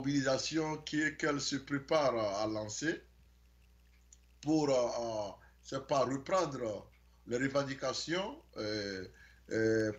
mobilisation qu'elle se prépare à lancer pour c'est pas reprendre les revendications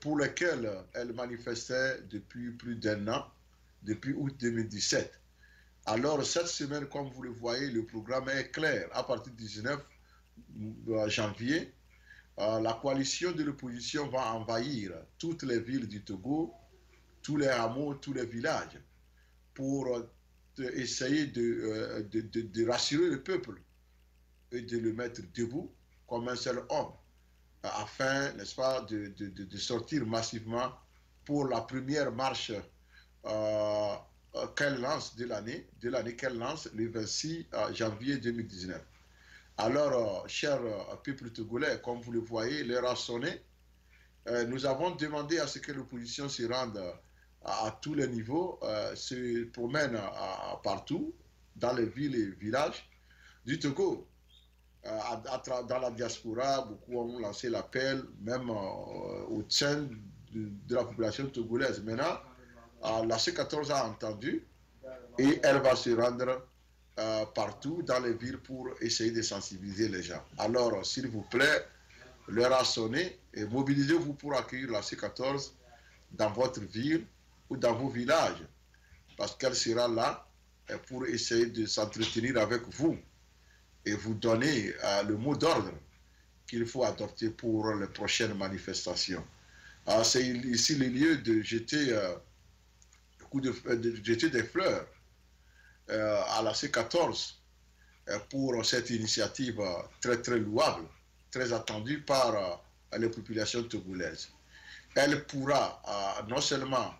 pour lesquelles elle manifestait depuis plus d'un an, depuis août 2017. Alors, cette semaine, comme vous le voyez, le programme est clair. À partir du 19 janvier, la coalition de l'opposition va envahir toutes les villes du Togo, tous les hameaux, tous les villages, pour essayer de rassurer le peuple et de le mettre debout comme un seul homme, afin, n'est-ce pas, de sortir massivement pour la première marche qu'elle lance de l'année qu'elle lance le 26 janvier 2019. Alors, chers peuple togolais, comme vous le voyez, l'heure a sonné. Nous avons demandé à ce que l'opposition se rende à tous les niveaux, se promène partout, dans les villes et villages du Togo. Dans la diaspora, beaucoup ont lancé l'appel, même au sein de la population togolaise. Maintenant, la C14 a entendu et elle va se rendre partout dans les villes pour essayer de sensibiliser les gens. Alors, s'il vous plaît, l'heure a sonné et mobilisez-vous pour accueillir la C14 dans votre ville ou dans vos villages, parce qu'elle sera là pour essayer de s'entretenir avec vous et vous donner le mot d'ordre qu'il faut adopter pour les prochaines manifestations. C'est ici le lieu de jeter, de jeter des fleurs à la C14 pour cette initiative très très louable, très attendue par les populations togolaises. Elle pourra non seulement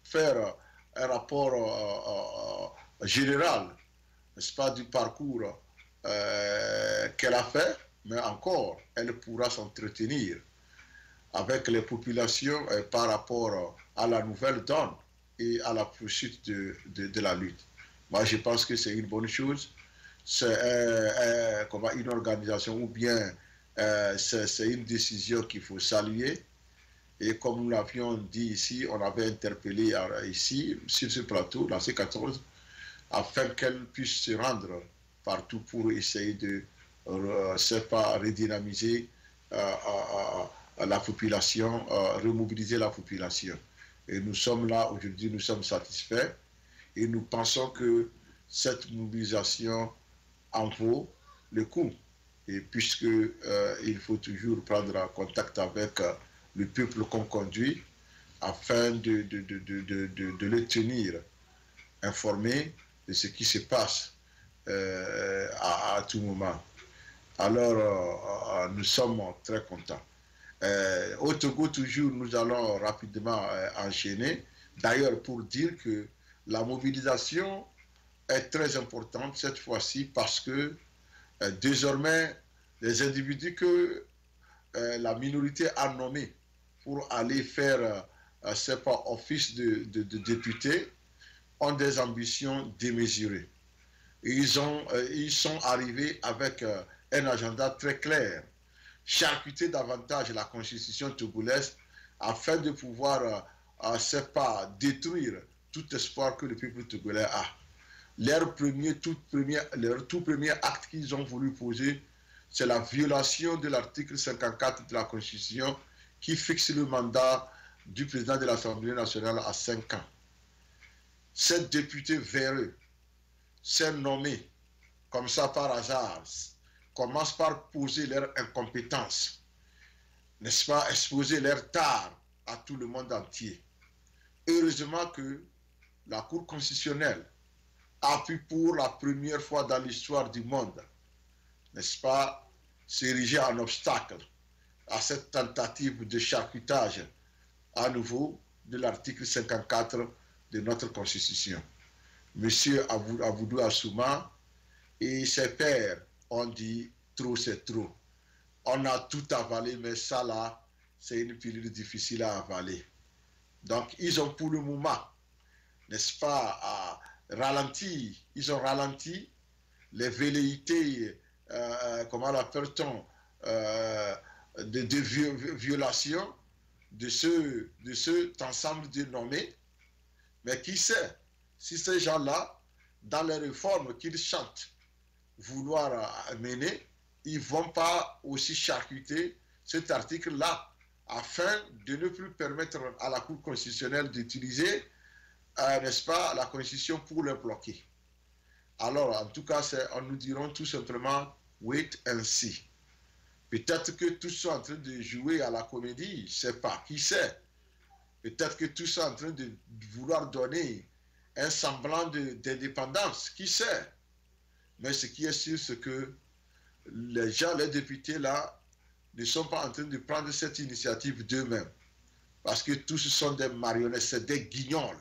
faire un rapport général, n'est-ce pas, du parcours qu'elle a fait, mais encore, elle pourra s'entretenir avec les populations par rapport à la nouvelle donne et à la poursuite de la lutte. Moi, je pense que c'est une bonne chose. C'est une organisation ou bien c'est une décision qu'il faut saluer. Et comme nous l'avions dit ici, on avait interpellé ici, sur ce plateau, la C14, afin qu'elle puisse se rendre partout pour essayer de redynamiser la population, remobiliser la population. Et nous sommes là aujourd'hui, nous sommes satisfaits et nous pensons que cette mobilisation en vaut le coup. Et puisque il faut toujours prendre contact avec le peuple qu'on conduit afin de le tenir informé de ce qui se passe à tout moment. Alors, nous sommes très contents. Au Togo, toujours, nous allons rapidement enchaîner. D'ailleurs, pour dire que la mobilisation est très importante cette fois-ci parce que désormais, les individus que la minorité a nommés pour aller faire office de député ont des ambitions démesurées. Et ils sont arrivés avec un agenda très clair, charcuter davantage la constitution togolaise afin de pouvoir détruire tout espoir que le peuple togolais a. Leur tout premier acte qu'ils ont voulu poser, c'est la violation de l'article 54 de la Constitution qui fixe le mandat du président de l'Assemblée nationale à 5 ans. Ces députés véreux, ces nommés, comme ça par hasard, commencent par poser leur incompétence, n'est-ce pas, exposer leur tard à tout le monde entier. Heureusement que la Cour constitutionnelle a pu pour la première fois dans l'histoire du monde, n'est-ce pas, s'ériger en obstacle à cette tentative de charcutage à nouveau de l'article 54 de notre Constitution. Monsieur Aboudou Assouma et ses pairs ont dit trop c'est trop. On a tout avalé, mais ça là, c'est une pilule difficile à avaler. Donc ils ont pour le moment, n'est-ce pas, ralenti, ils ont ralenti les velléités, comment l'appelle-t-on, de violation de cet ensemble de nommés. Mais qui sait, si ces gens-là, dans les réformes qu'ils chantent vouloir mener, ils ne vont pas aussi charcuter cet article-là afin de ne plus permettre à la Cour constitutionnelle d'utiliser, n'est-ce pas, la Constitution pour le bloquer. Alors, en tout cas, nous dirons tout simplement wait and see. Peut-être que tous sont en train de jouer à la comédie, je ne sais pas, qui sait. Peut-être que tous sont en train de vouloir donner un semblant d'indépendance, qui sait. Mais ce qui est sûr, c'est que les gens, les députés là, ne sont pas en train de prendre cette initiative d'eux-mêmes. Parce que tous sont des marionnettes, c'est des guignols.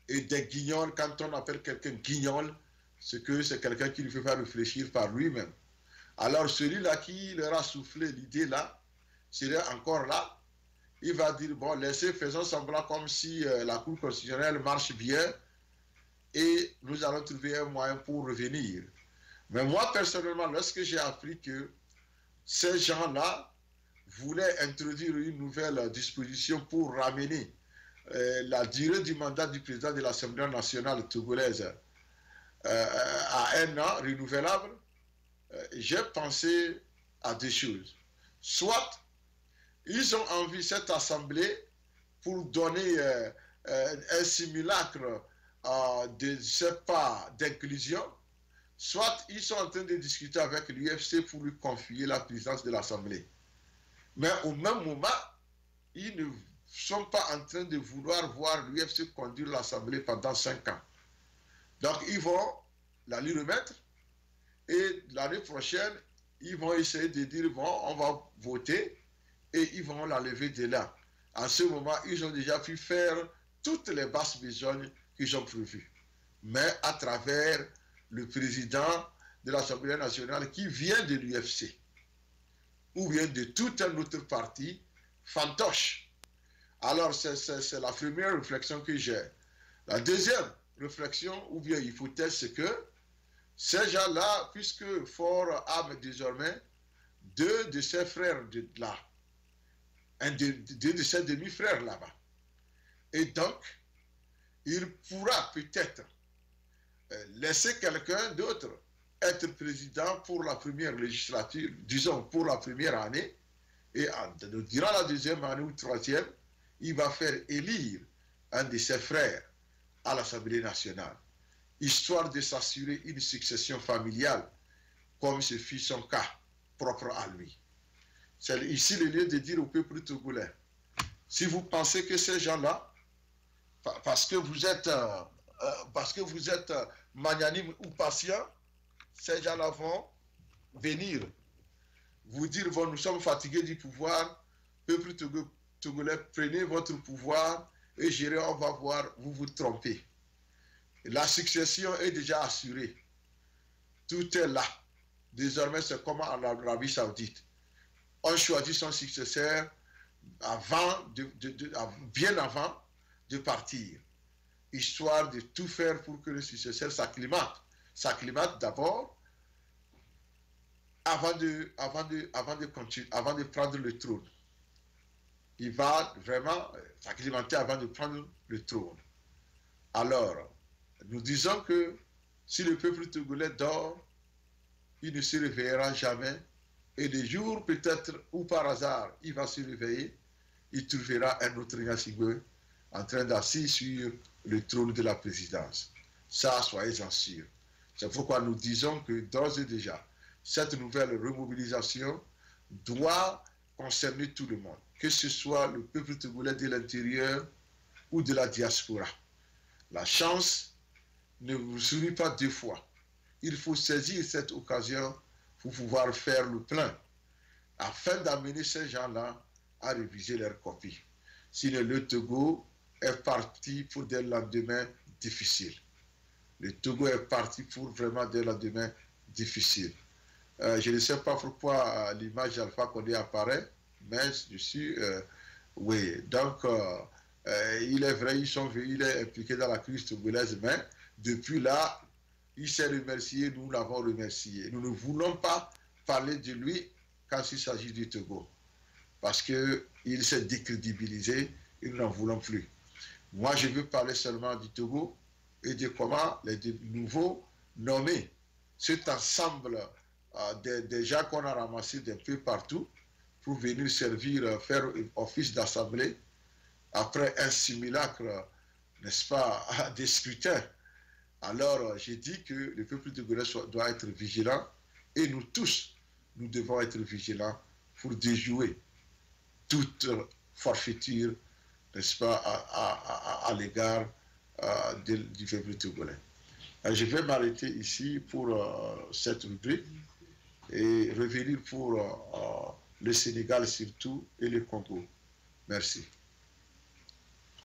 Et des guignols, quand on appelle quelqu'un guignol, c'est que c'est quelqu'un qui ne fait pas réfléchir par lui-même. Alors celui-là qui leur a soufflé l'idée là, serait encore là, il va dire, bon, laissez, faisons semblant comme si la Cour constitutionnelle marche bien et nous allons trouver un moyen pour revenir. Mais moi, personnellement, lorsque j'ai appris que ces gens-là voulaient introduire une nouvelle disposition pour ramener la durée du mandat du président de l'Assemblée nationale togolaise à 1 an renouvelable, j'ai pensé à deux choses. Soit ils ont envie, cette assemblée, pour donner un simulacre de, je sais pas, d'inclusion, soit ils sont en train de discuter avec l'UFC pour lui confier la présidence de l'Assemblée. Mais au même moment, ils ne sont pas en train de vouloir voir l'UFC conduire l'Assemblée pendant 5 ans. Donc ils vont la lui remettre et l'année prochaine, ils vont essayer de dire, bon, on va voter et ils vont la lever de là. En ce moment, ils ont déjà pu faire toutes les basses besognes qu'ils ont prévues. Mais à travers le président de l'Assemblée nationale qui vient de l'UFC ou bien de tout un autre parti fantoche. Alors, c'est la première réflexion que j'ai. La deuxième réflexion ou bien hypothèse, c'est que ces gens-là, puisque Faure a désormais 2 de ses frères là, deux de ses demi-frères là-bas. Et donc, il pourra peut-être laisser quelqu'un d'autre être président pour la première législature, disons pour la première année, et durant la deuxième année ou troisième, il va faire élire un de ses frères à l'Assemblée nationale, histoire de s'assurer une succession familiale, comme ce fut son cas propre à lui. C'est ici le lieu de dire au peuple togolais, si vous pensez que ces gens-là, parce que vous êtes magnanime ou patient, ces gens-là vont venir vous dire, bon, nous sommes fatigués du pouvoir, peuple togolais, prenez votre pouvoir et gérez, on va voir, vous vous trompez. La succession est déjà assurée. Tout est là. Désormais, c'est comme en Arabie Saoudite. On choisit son successeur bien avant de partir, histoire de tout faire pour que le successeur s'acclimate. S'acclimate d'abord avant de prendre le trône. Il va vraiment s'acclimater avant de prendre le trône. Alors, nous disons que si le peuple togolais dort, il ne se réveillera jamais. Et des jours, peut-être, ou par hasard, il va se réveiller, il trouvera un autre Nyasigwe en train d'assis sur le trône de la présidence. Ça, soyez-en sûrs. C'est pourquoi nous disons que d'ores et déjà, cette nouvelle remobilisation doit concerner tout le monde, que ce soit le peuple togolais de l'intérieur ou de la diaspora. La chance ne vous sourit pas 2 fois. Il faut saisir cette occasion pour pouvoir faire le plein, afin d'amener ces gens-là à réviser leur copie. Sinon, le Togo est parti pour des lendemains difficiles. Le Togo est parti pour vraiment des lendemains difficiles. Je ne sais pas pourquoi l'image d'Alpha Condé apparaît, mais je suis... oui, donc, il est vrai, il est impliqué dans la crise togolaise, mais depuis là, il s'est remercié, nous l'avons remercié. Nous ne voulons pas parler de lui quand il s'agit du Togo, parce qu'il s'est décrédibilisé et nous n'en voulons plus. Moi, je veux parler seulement du Togo et de comment les nouveaux nommer cet ensemble des gens qu'on a ramassés d'un peu partout pour venir servir, faire office d'assemblée après un simulacre, n'est-ce pas, des scrutins. Alors, j'ai dit que le peuple togolais doit être vigilant et nous tous, nous devons être vigilants pour déjouer toute forfaiture, n'est-ce pas, à l'égard du peuple togolais. Je vais m'arrêter ici pour cette rubrique et revenir pour le Sénégal surtout et le Congo. Merci.